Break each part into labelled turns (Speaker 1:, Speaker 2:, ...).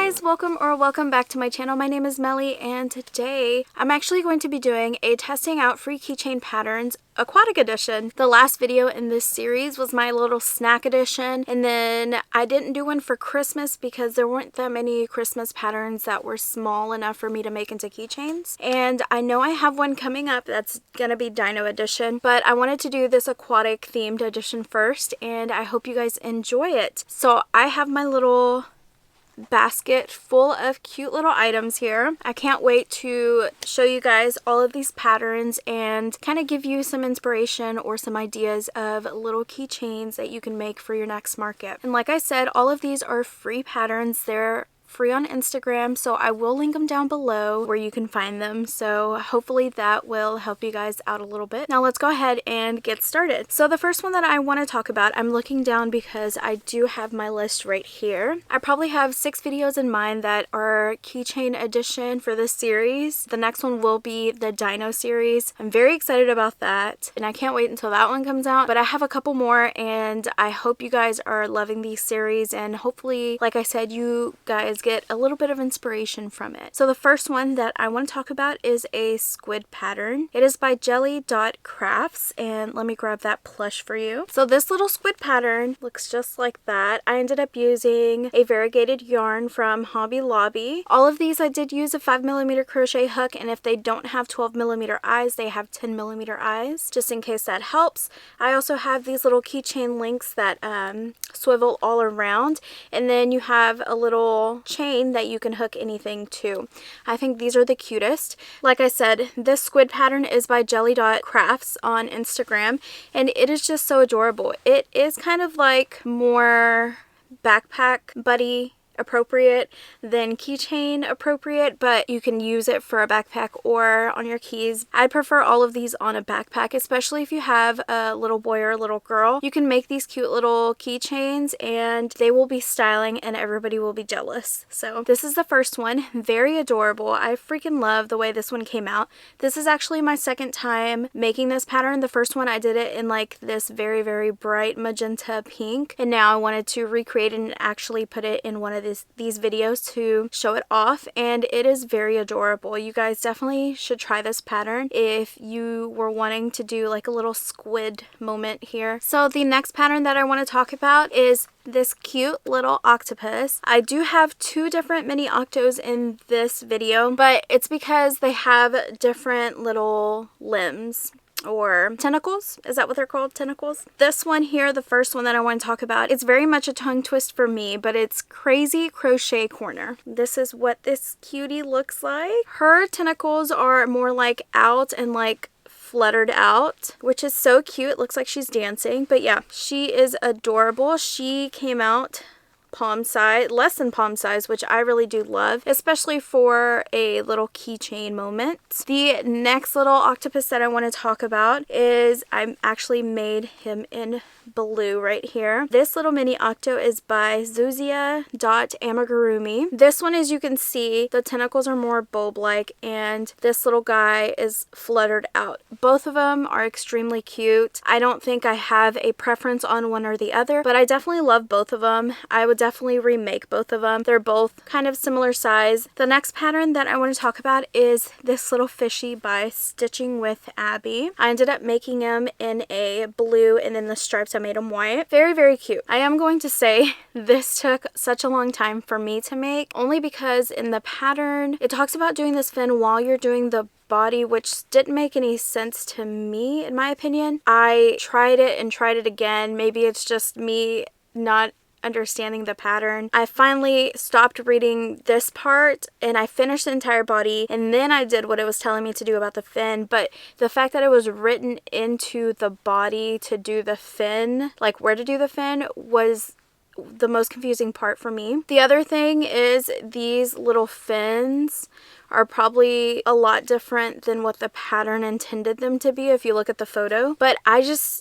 Speaker 1: guys, welcome back to my channel. My name is Melly, and today I'm actually going to be doing a testing out free keychain patterns Aquatic edition. The last video in this series was my little snack edition, and then I didn't do one for Christmas because there weren't that many Christmas patterns that were small enough for me to make into keychains. And I know I have one coming up that's gonna be Dino edition, but I wanted to do this aquatic themed edition first, and I hope you guys enjoy it. So I have my little basket full of cute little items here. I can't wait to show you guys all of these patterns and kind of give you some inspiration or some ideas of little keychains that you can make for your next market. And like I said, all of these are free patterns. They're free on Instagram, so I will link them down below where you can find them. So hopefully that will help you guys out a little bit. Now let's go ahead and get started. So the first one that I want to talk about, I'm looking down because I do have my list right here. I probably have 6 videos in mind that are keychain edition for this series. The next one will be the Dino series. I'm very excited about that, and I can't wait until that one comes out. But I have a couple more, and I hope you guys are loving these series, and hopefully, like I said, you guys get a little bit of inspiration from it. So the first one that I want to talk about is a squid pattern. It is by Jelly.crafts, and let me grab that plush for you. So this little squid pattern looks just like that. I ended up using a variegated yarn from Hobby Lobby. All of these I did use a 5mm crochet hook, and if they don't have 12mm eyes, they have 10mm eyes, just in case that helps. I also have these little keychain links that swivel all around, and then you have a little chain that you can hook anything to. I think these are the cutest. Like I said, this squid pattern is by Jelly.crafts on Instagram, and it is just so adorable. It is kind of like more backpack buddy appropriate than keychain appropriate, but you can use it for a backpack or on your keys. I prefer all of these on a backpack, especially if you have a little boy or a little girl. You can make these cute little keychains and they will be styling and everybody will be jealous. So this is the first one. Very adorable. I freaking love the way this one came out. This is actually my second time making this pattern. The first one I did it in like this very, very bright magenta pink, and now I wanted to recreate it and actually put it in one of these videos to show it off, and it is very adorable. You guys definitely should try this pattern if you were wanting to do like a little squid moment here. So the next pattern that I want to talk about is this cute little octopus. I do have 2 different mini octos in this video, but it's because they have different little limbs or tentacles. Is that what they're called? Tentacles? This one here, the first one that I want to talk about, it's very much a tongue twist for me, but it's Crazy Crochet Corner. This is what this cutie looks like. Her tentacles are more like out and like fluttered out, which is so cute. It looks like she's dancing, but yeah, she is adorable. She came out palm size, less than palm size, which I really do love, especially for a little keychain moment. The next little octopus that I want to talk about is, I actually made him in blue right here. This little mini octo is by Zuzia.amigurumi. This one, as you can see, the tentacles are more bulb-like, and this little guy is fluttered out. Both of them are extremely cute. I don't think I have a preference on one or the other, but I definitely love both of them. I would definitely remake both of them. They're both kind of similar size. The next pattern that I want to talk about is this little fishy by Stitching with Abby. I ended up making him in a blue, and then the stripes I made them white. Very, very cute. I am going to say this took such a long time for me to make, only because in the pattern it talks about doing this fin while you're doing the body, which didn't make any sense to me in my opinion. I tried it and tried it again. Maybe it's just me not understanding the pattern. I finally stopped reading this part and I finished the entire body, and then I did what it was telling me to do about the fin. But the fact that it was written into the body to do the fin, like where to do the fin, was the most confusing part for me. The other thing is these little fins are probably a lot different than what the pattern intended them to be if you look at the photo. But I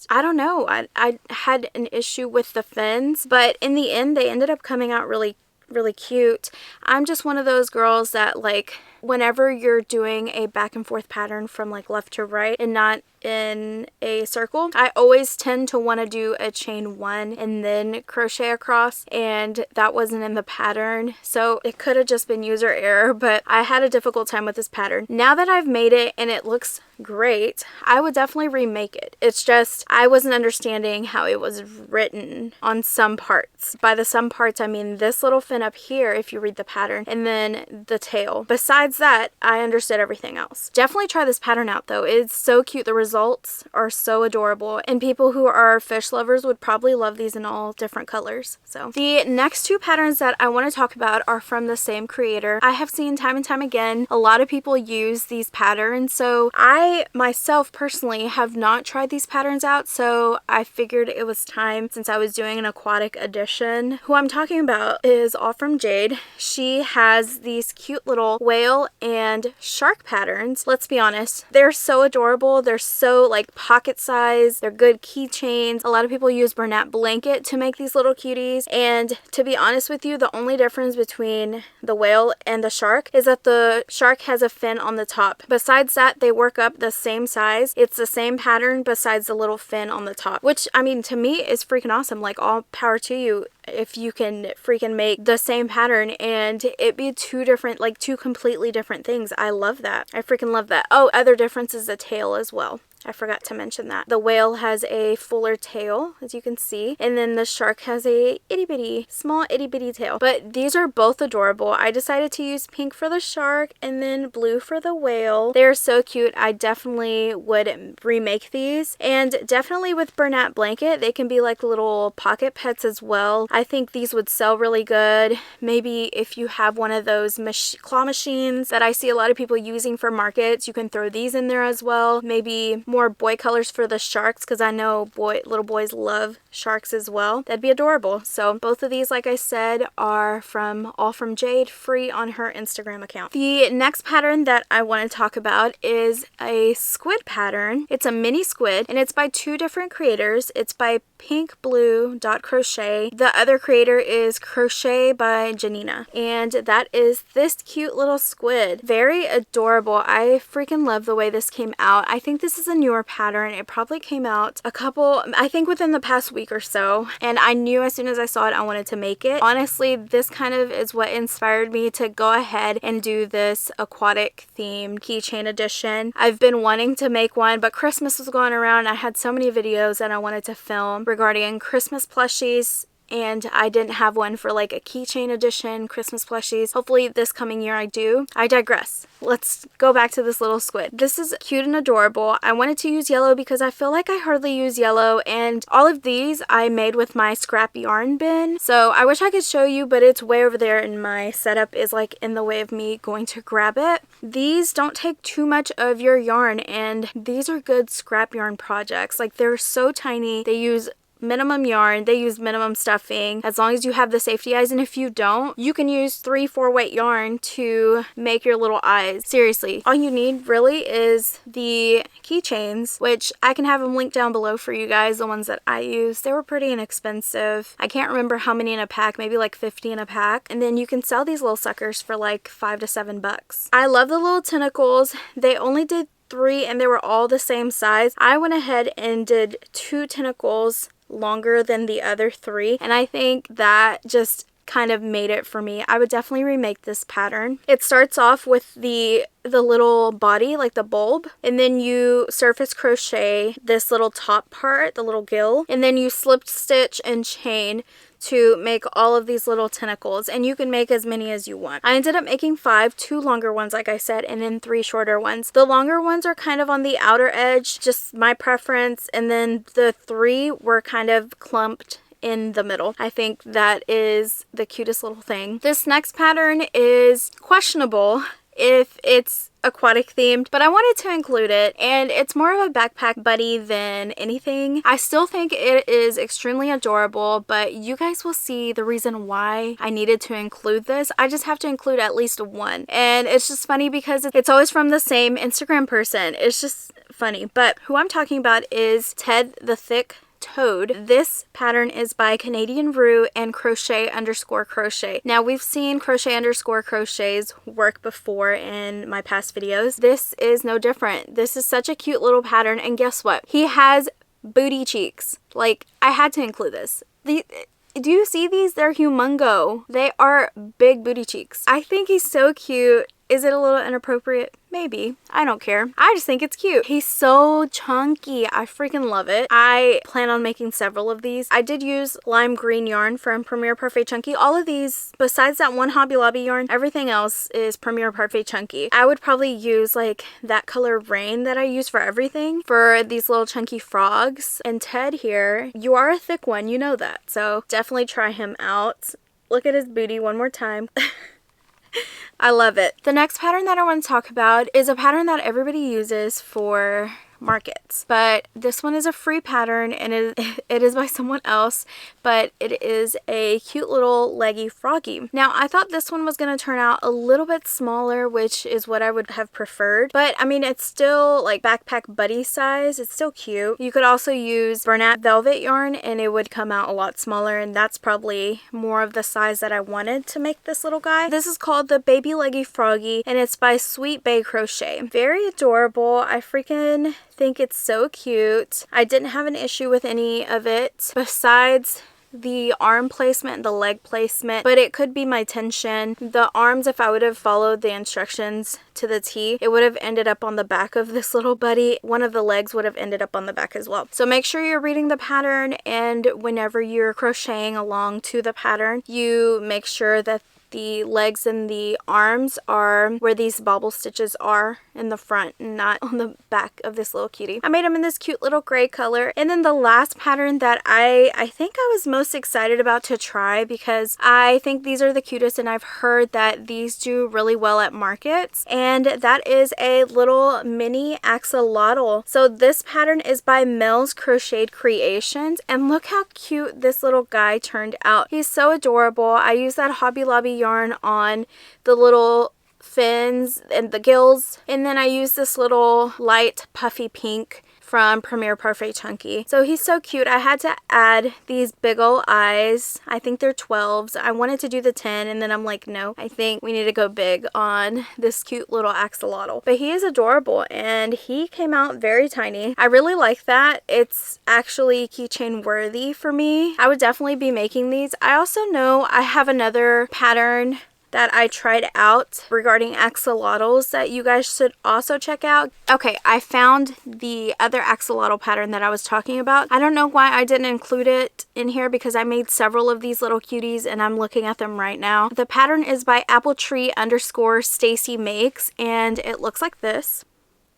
Speaker 1: don't know. I had an issue with the fins, but in the end they ended up coming out really, really cute. I'm just one of those girls that like whenever you're doing a back and forth pattern from like left to right and not in a circle, I always tend to want to do a chain 1 and then crochet across, and that wasn't in the pattern, so it could have just been user error, but I had a difficult time with this pattern. Now that I've made it and it looks great, I would definitely remake it. It's just I wasn't understanding how it was written on some parts. By the some parts, I mean this little fin up here if you read the pattern, and then the tail. Besides that, I understood everything else. Definitely try this pattern out though. It's so cute. The results are so adorable, and people who are fish lovers would probably love these in all different colors. So the next 2 patterns that I want to talk about are from the same creator. I have seen time and time again a lot of people use these patterns, so I myself personally have not tried these patterns out, so I figured it was time since I was doing an aquatic edition. Who I'm talking about is All From Jade. She has these cute little whale and shark patterns. Let's be honest, they're so adorable. They're so like pocket size. They're good keychains. A lot of people use Bernat blanket to make these little cuties, and to be honest with you, the only difference between the whale and the shark is that the shark has a fin on the top. Besides that, they work up the same size. It's the same pattern besides the little fin on the top, which I mean to me is freaking awesome. Like, all power to you if you can freaking make the same pattern and it be 2 different, like 2 completely different things. I love that. I freaking love that. Oh, other difference is the tail as well. I forgot to mention that. The whale has a fuller tail, as you can see, and then the shark has a itty bitty, small itty bitty tail. But these are both adorable. I decided to use pink for the shark and then blue for the whale. They're so cute. I definitely would remake these, and definitely with Bernat blanket, they can be like little pocket pets as well. I think these would sell really good. Maybe if you have one of those claw machines that I see a lot of people using for markets, you can throw these in there as well. Maybe more boy colors for the sharks, because I know little boys love sharks as well. That'd be adorable. So both of these, like I said, are from All From Jade, free on her Instagram account. The next pattern that I want to talk about is a squid pattern. It's a mini squid, and it's by 2 different creators. It's by pinkblue.crochet. The other creator is Crochet by Janina, and that is this cute little squid. Very adorable. I freaking love the way this came out. I think this is a newer pattern. It probably came out I think within the past week or so, and I knew as soon as I saw it I wanted to make it. Honestly, this kind of is what inspired me to go ahead and do this aquatic themed keychain edition. I've been wanting to make one, but Christmas was going around. I had so many videos that I wanted to film regarding Christmas plushies, and I didn't have one for like a keychain edition Christmas plushies. Hopefully this coming year I do. I digress. Let's go back to this little squid. This is cute and adorable. I wanted to use yellow because I feel like I hardly use yellow, and all of these I made with my scrap yarn bin. So I wish I could show you, but it's way over there and my setup is like in the way of me going to grab it. These don't take too much of your yarn, and these are good scrap yarn projects. Like, they're so tiny. They use minimum yarn, they use minimum stuffing, as long as you have the safety eyes, and if you don't, you can use 3-4 weight yarn to make your little eyes. Seriously, all you need really is the keychains, which I can have them linked down below for you guys, the ones that I use. They were pretty inexpensive. I can't remember how many in a pack, maybe like 50 in a pack, and then you can sell these little suckers for like $5 to $7. I love the little tentacles. They only did 3 and they were all the same size. I went ahead and did 2 tentacles longer than the other 3, and I think that just kind of made it for me. I would definitely remake this pattern. It starts off with the little body, like the bulb, and then you surface crochet this little top part, the little gill, and then you slip stitch and chain to make all of these little tentacles, and you can make as many as you want. I ended up making 5, 2 longer ones like I said, and then 3 shorter ones. The longer ones are kind of on the outer edge, just my preference, and then the 3 were kind of clumped in the middle. I think that is the cutest little thing. This next pattern is questionable if it's aquatic themed, but I wanted to include it, and it's more of a backpack buddy than anything. I still think it is extremely adorable, but you guys will see the reason why I needed to include this. I just have to include at least one, and it's just funny because it's always from the same Instagram person. It's just funny. But who I'm talking about is Ted the Thick Toad. This pattern is by Canadian Rue and Crochet_Crochet. Now we've seen Crochet_Crochet's work before in my past videos. This is no different. This is such a cute little pattern, and guess what? He has booty cheeks. Like, I had to include this. Do you see these? They're humongo. They are big booty cheeks. I think he's so cute. Is it a little inappropriate? Maybe. I don't care. I just think it's cute. He's so chunky. I freaking love it. I plan on making several of these. I did use lime green yarn from Premier Parfait Chunky. All of these, besides that one Hobby Lobby yarn, everything else is Premier Parfait Chunky. I would probably use like that color Rain that I use for everything for these little chunky frogs. And Ted here, you are a thick one. You know that. So definitely try him out. Look at his booty one more time. I love it. The next pattern that I want to talk about is a pattern that everybody uses for markets, but this one is a free pattern, and it is by someone else, but it is a cute little Leggy Froggy. Now I thought this one was going to turn out a little bit smaller, which is what I would have preferred, but I mean, it's still like backpack buddy size. It's still cute. You could also use Bernat velvet yarn and it would come out a lot smaller, and that's probably more of the size that I wanted to make this little guy. This is called the Baby Leggy Froggy, and it's by Sweet Bay Crochet. Very adorable. I freaking think it's so cute. I didn't have an issue with any of it besides the arm placement and the leg placement, but it could be my tension. The arms, if I would have followed the instructions to the T, it would have ended up on the back of this little buddy. One of the legs would have ended up on the back as well. So make sure you're reading the pattern, and whenever you're crocheting along to the pattern, you make sure that the legs and the arms are where these bobble stitches are in the front, not on the back of this little cutie. I made them in this cute little gray color. And then the last pattern that I think I was most excited about to try, because I think these are the cutest and I've heard that these do really well at markets, and that is a little mini axolotl. So this pattern is by Mel's Crocheted Creations, and look how cute this little guy turned out. He's so adorable. I used that Hobby Lobby yarn on the little fins and the gills, and then I used this little light puffy pink from Premier Parfait Chunky. So he's so cute. I had to add these big ol' eyes. I think they're 12s. I wanted to do the 10, and then I'm like, no, I think we need to go big on this cute little axolotl. But he is adorable, and he came out very tiny. I really like that. It's actually keychain worthy for me. I would definitely be making these. I also know I have another pattern that I tried out regarding axolotls that you guys should also check out. Okay, I found the other axolotl pattern that I was talking about. I don't know why I didn't include it in here, because I made several of these little cuties and I'm looking at them right now. The pattern is by Appletree_Stacy Makes, and it looks like this.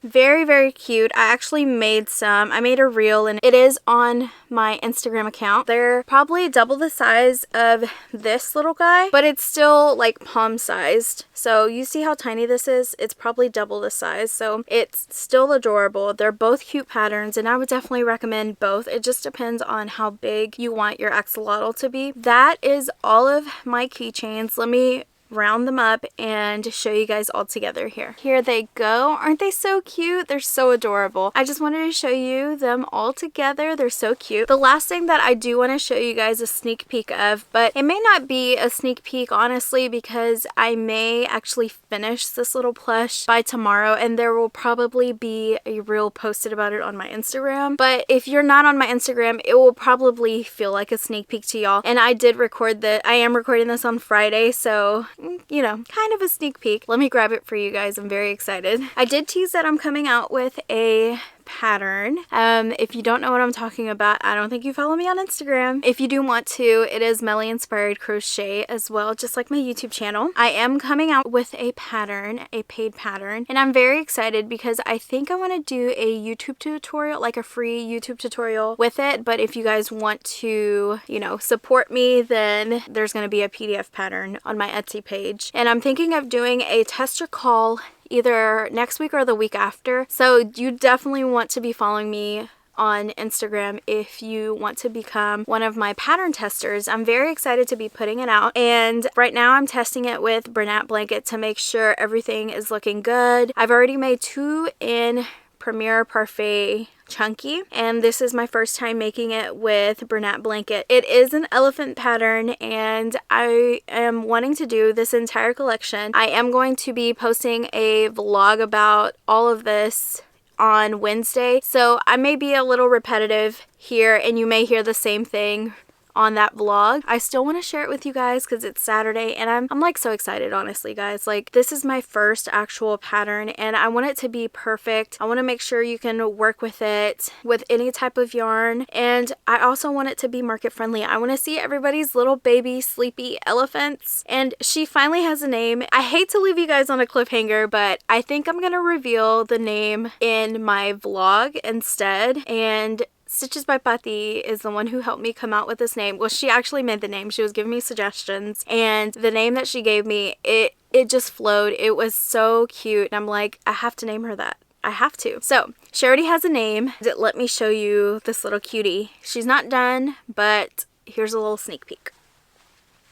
Speaker 1: Very, very cute. I actually made some. I made a reel, and it is on my Instagram account. They're probably double the size of this little guy, but it's still like palm sized. So you see how tiny this is? It's probably double the size. So it's still adorable. They're both cute patterns, and I would definitely recommend both. It just depends on how big you want your axolotl to be. That is all of my keychains. Let me round them up and show you guys all together here. Here they go. Aren't they so cute? They're so adorable. I just wanted to show you them all together. They're so cute. The last thing that I do want to show you guys a sneak peek of, but it may not be a sneak peek honestly, because I may actually finish this little plush by tomorrow, and there will probably be a reel posted about it on my Instagram. But if you're not on my Instagram, it will probably feel like a sneak peek to y'all. And I did record that. I am recording this on Friday, so you know, kind of a sneak peek. Let me grab it for you guys. I'm very excited. I did tease that I'm coming out with a pattern. If you don't know what I'm talking about, I don't think you follow me on Instagram. If you do want to, it is MellyInspiredCrochet as well, just like my YouTube channel. I am coming out with a pattern, a paid pattern, and I'm very excited because I think I want to do a YouTube tutorial, like a free YouTube tutorial with it. But if you guys want to, you know, support me, then there's going to be a PDF pattern on my Etsy page. And I'm thinking of doing a tester call either next week or the week after. So you definitely want to be following me on Instagram if you want to become one of my pattern testers. I'm very excited to be putting it out, and right now I'm testing it with Bernat blanket to make sure everything is looking good. I've already made 2 in Premier Parfait Chunky, and this is my first time making it with Bernat Blanket. It is an elephant pattern, and I am wanting to do this entire collection. I am going to be posting a vlog about all of this on Wednesday, so I may be a little repetitive here and you may hear the same thing on that vlog. I still want to share it with you guys because it's Saturday, and I'm like so excited, honestly, guys. Like, this is my first actual pattern and I want it to be perfect. I want to make sure you can work with it with any type of yarn, and I also want it to be market friendly. I want to see everybody's little baby sleepy elephants, and she finally has a name. I hate to leave you guys on a cliffhanger, but I think I'm gonna reveal the name in my vlog instead. And Stitches by Patti is the one who helped me come out with this name. Well, she actually made the name. She was giving me suggestions, and the name that she gave me, it just flowed. It was so cute, and I'm like, I have to name her that. I have to. So she already has a name. Let me show you this little cutie. She's not done, but here's a little sneak peek.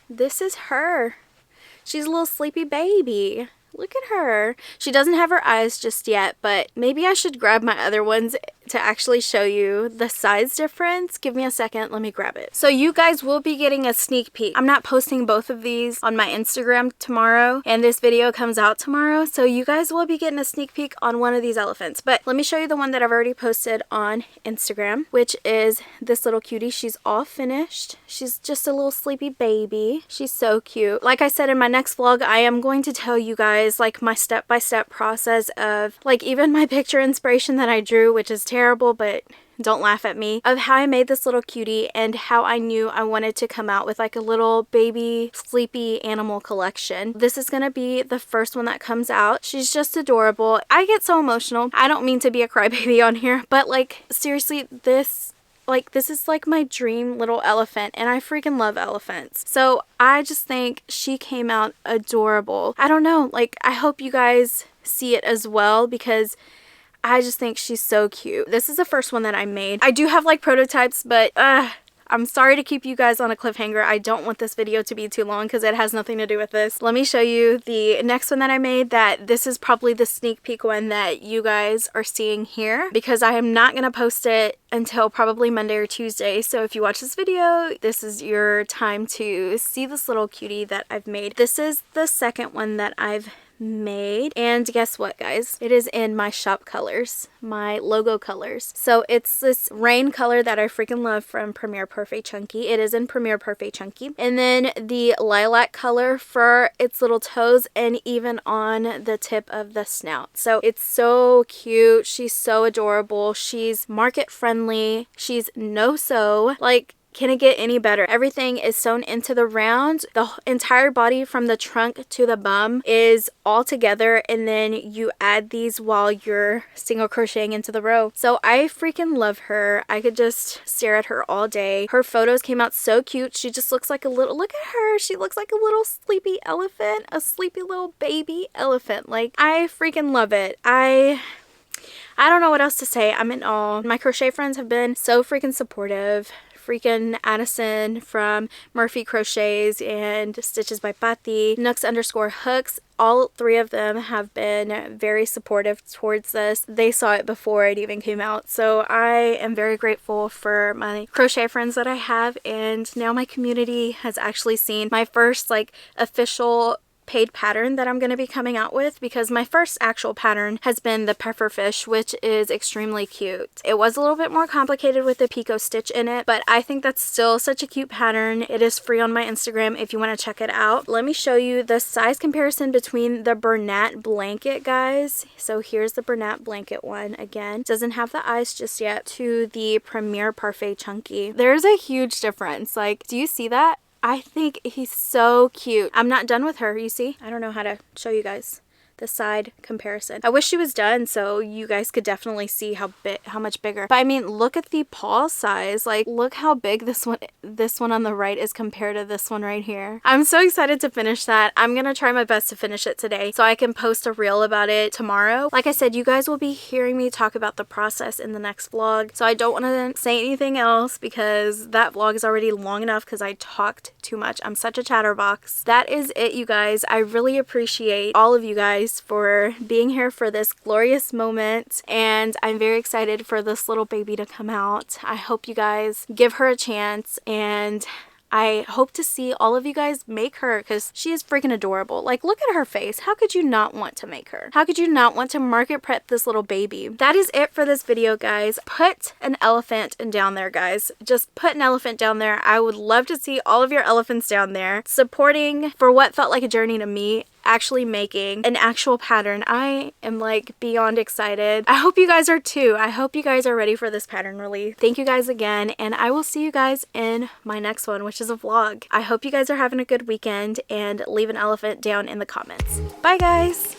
Speaker 1: This is her. She's a little sleepy baby. Look at her. She doesn't have her eyes just yet, but maybe I should grab my other ones to actually show you the size difference. Give me a second. Let me grab it. So you guys will be getting a sneak peek. I'm not posting both of these on my Instagram tomorrow, and this video comes out tomorrow. So you guys will be getting a sneak peek on one of these elephants. But let me show you the one that I've already posted on Instagram, which is this little cutie. She's all finished. She's just a little sleepy baby. She's so cute. Like I said in my next vlog, I am going to tell you guys like my step-by-step process of like even my picture inspiration that I drew, which is terrible, but don't laugh at me, of how I made this little cutie and how I knew I wanted to come out with like a little baby sleepy animal collection. This is gonna be the first one that comes out. She's just adorable. I get so emotional. I don't mean to be a crybaby on here, but like seriously, this is like my dream little elephant, and I freaking love elephants. So I just think she came out adorable. I don't know, like I hope you guys see it as well because I just think she's so cute. This is the first one that I made. I do have like prototypes, but I'm sorry to keep you guys on a cliffhanger. I don't want this video to be too long because it has nothing to do with this. Let me show you the next one that I made. This is probably the sneak peek one that you guys are seeing here, because I am not going to post it until probably Monday or Tuesday. So if you watch this video, this is your time to see this little cutie that I've made. This is the second one that I've made, and guess what, guys? It is in my shop colors, my logo colors. So it's this rain color that I freaking love from Premier Parfait Chunky. It is in Premier Parfait Chunky. And then the lilac color for its little toes and even on the tip of the snout. So it's so cute. She's so adorable. She's market friendly. She's no-sew. Like, can it get any better? Everything is sewn into the round. The entire body from the trunk to the bum is all together, and then you add these while you're single crocheting into the row. So I freaking love her. I could just stare at her all day. Her photos came out so cute. She just looks like a little, look at her. She looks like a little sleepy elephant, a sleepy little baby elephant. Like, I freaking love it. I don't know what else to say. I'm in awe. My crochet friends have been so freaking supportive. Freaking Addison from Murphy Crochets and Stitches by Patti, Nooks_Hooks, all three of them have been very supportive towards this. They saw it before it even came out. So I am very grateful for my crochet friends that I have, and now my community has actually seen my first like official paid pattern that I'm going to be coming out with, because my first actual pattern has been the pufferfish, which is extremely cute. It was a little bit more complicated with the picot stitch in it, but I think that's still such a cute pattern. It is free on my Instagram if you want to check it out. Let me show you the size comparison between the Bernat blanket, guys. So here's the Bernat blanket one. Again, doesn't have the eyes just yet, to the Premier Parfait Chunky. There's a huge difference. Like, do you see that? I think he's so cute. I'm not done with her, you see? I don't know how to show you guys the side comparison. I wish she was done so you guys could definitely see how much bigger. But I mean, look at the paw size. Like, look how big this one on the right is compared to this one right here. I'm so excited to finish that. I'm gonna try my best to finish it today so I can post a reel about it tomorrow. Like I said, you guys will be hearing me talk about the process in the next vlog, so I don't want to say anything else because that vlog is already long enough because I talked too much. I'm such a chatterbox. That is it, you guys. I really appreciate all of you guys guys for being here for this glorious moment, and I'm very excited for this little baby to come out. I hope you guys give her a chance, and I hope to see all of you guys make her because she is freaking adorable. Like, look at her face. How could you not want to make her? How could you not want to market prep this little baby? That is it for this video, guys. Put an elephant down there, guys. Just put an elephant down there. I would love to see all of your elephants down there supporting for what felt like a journey to me, actually making an actual pattern. I am like beyond excited. I hope you guys are too. I hope you guys are ready for this pattern release. Thank you guys again, and I will see you guys in my next one, which is a vlog. I hope you guys are having a good weekend, and leave an elephant down in the comments. Bye guys!